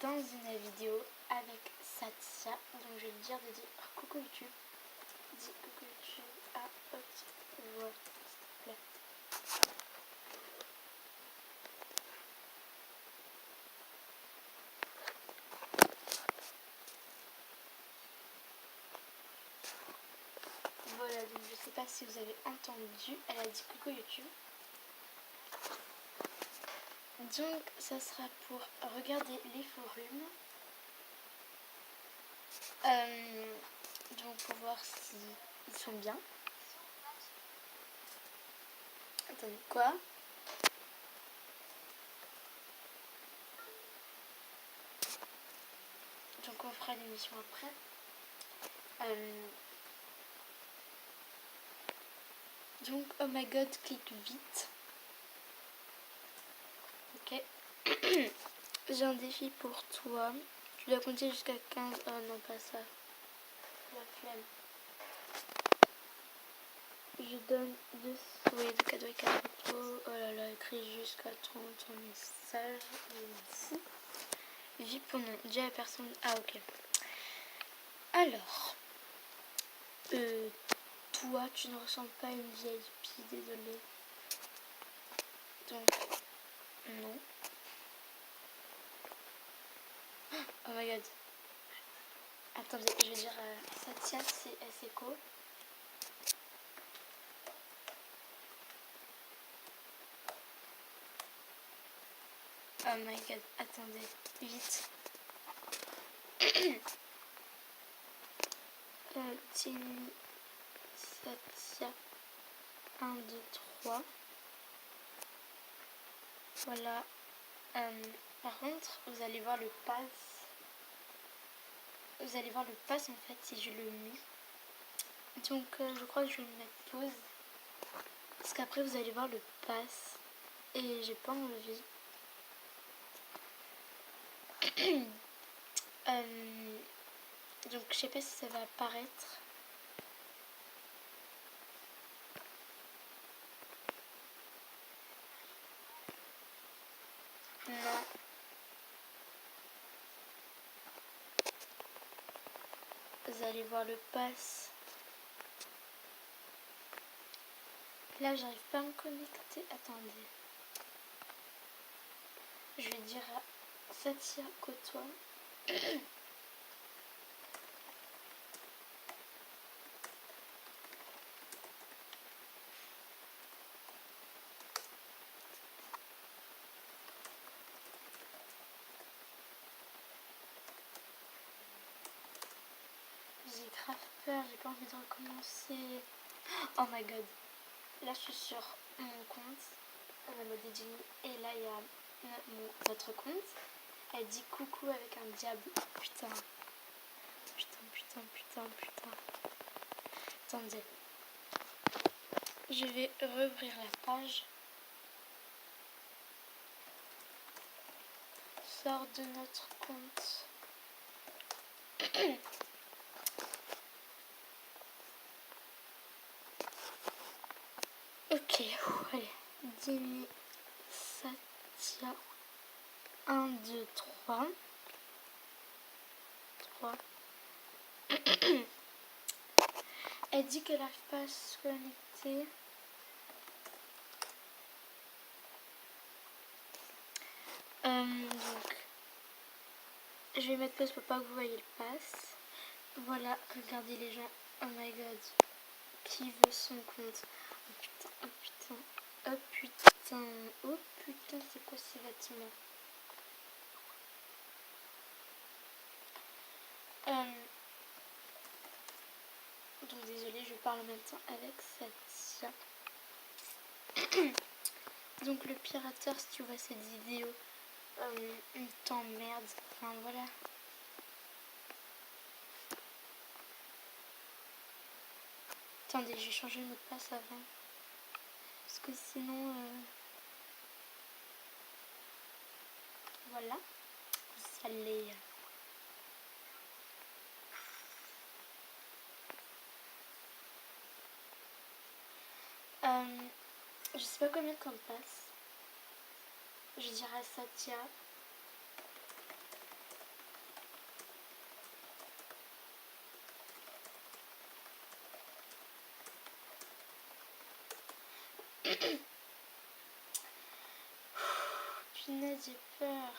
dans une vidéo avec Satya. Donc je vais lui dire de dire coucou YouTube. Dis coucou YouTube à haute voix, s'il te plaît. Voilà, donc je sais pas si vous avez entendu, elle a dit coucou YouTube. Donc ça sera pour regarder les forums. Donc pour voir s'ils sont bien. Attendez, quoi? Donc on fera l'émission après. Donc oh my god, clique vite. Ok. J'ai un défi pour toi. Tu dois compter jusqu'à 15. Oh non, pas ça. La flemme. Je donne deux souhaits de cadeaux et cadeaux. Oh là là, écris jusqu'à 30 en message. Merci. Vie pour nom. Dis à la personne. Ah ok. Alors. Toi, tu ne ressembles pas à une vieille fille, désolée. Donc, non. Oh my god. Attendez, je vais dire Satya, c'est quoi? Oh my god, attendez, vite. Tini, Satya, 1, 2, 3. Voilà. Par contre, vous allez voir le pass. Vous allez voir le pass en fait si je le mets. Donc je crois que je vais le mettre pause. Parce qu'après vous allez voir le pass. Et j'ai pas envie. Donc je sais pas si ça va apparaître. Non. Vous allez voir le pass. Là j'arrive pas à me connecter. Attendez. Je vais dire à Satya côtoie. J'ai grave peur, j'ai pas envie de recommencer. Oh my god. Là je suis sur mon compte, la mode Jenny, et là il y a notre compte. Elle dit coucou avec un diable. Putain. Putain. Attendez. Je vais rouvrir la page. Sors de notre compte. Ok, allez. Dini, Satya. 1, 2, 3. 3. Elle dit qu'elle n'arrive pas à se connecter. Donc, je vais mettre pause pour pas que vous voyez le pass. Voilà, regardez les gens. Oh my god. Qui veut son compte? Oh putain, c'est quoi ces vêtements? Donc désolée, je parle en même temps avec Satya. Donc le pirateur, si tu vois cette vidéo, il t'emmerde. Enfin voilà. Attendez, je vais changer le mot de passe avant. Parce que sinon... Voilà. Ça l'est. Je sais pas combien de temps passe. Je dirais à Satya. Punaise, j'ai peur.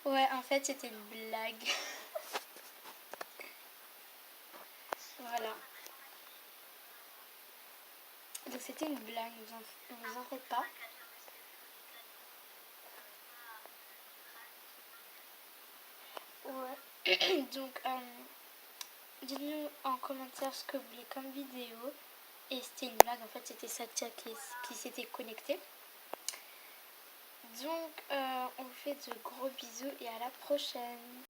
Ouais, en fait, c'était une blague. Voilà. Donc c'était une blague, ne vous en faites pas. Ouais. Donc, dites-nous en commentaire ce que vous voulez comme vidéo. Et c'était une blague, en fait, c'était Satya qui s'était connectée. Donc, on vous fait de gros bisous et à la prochaine.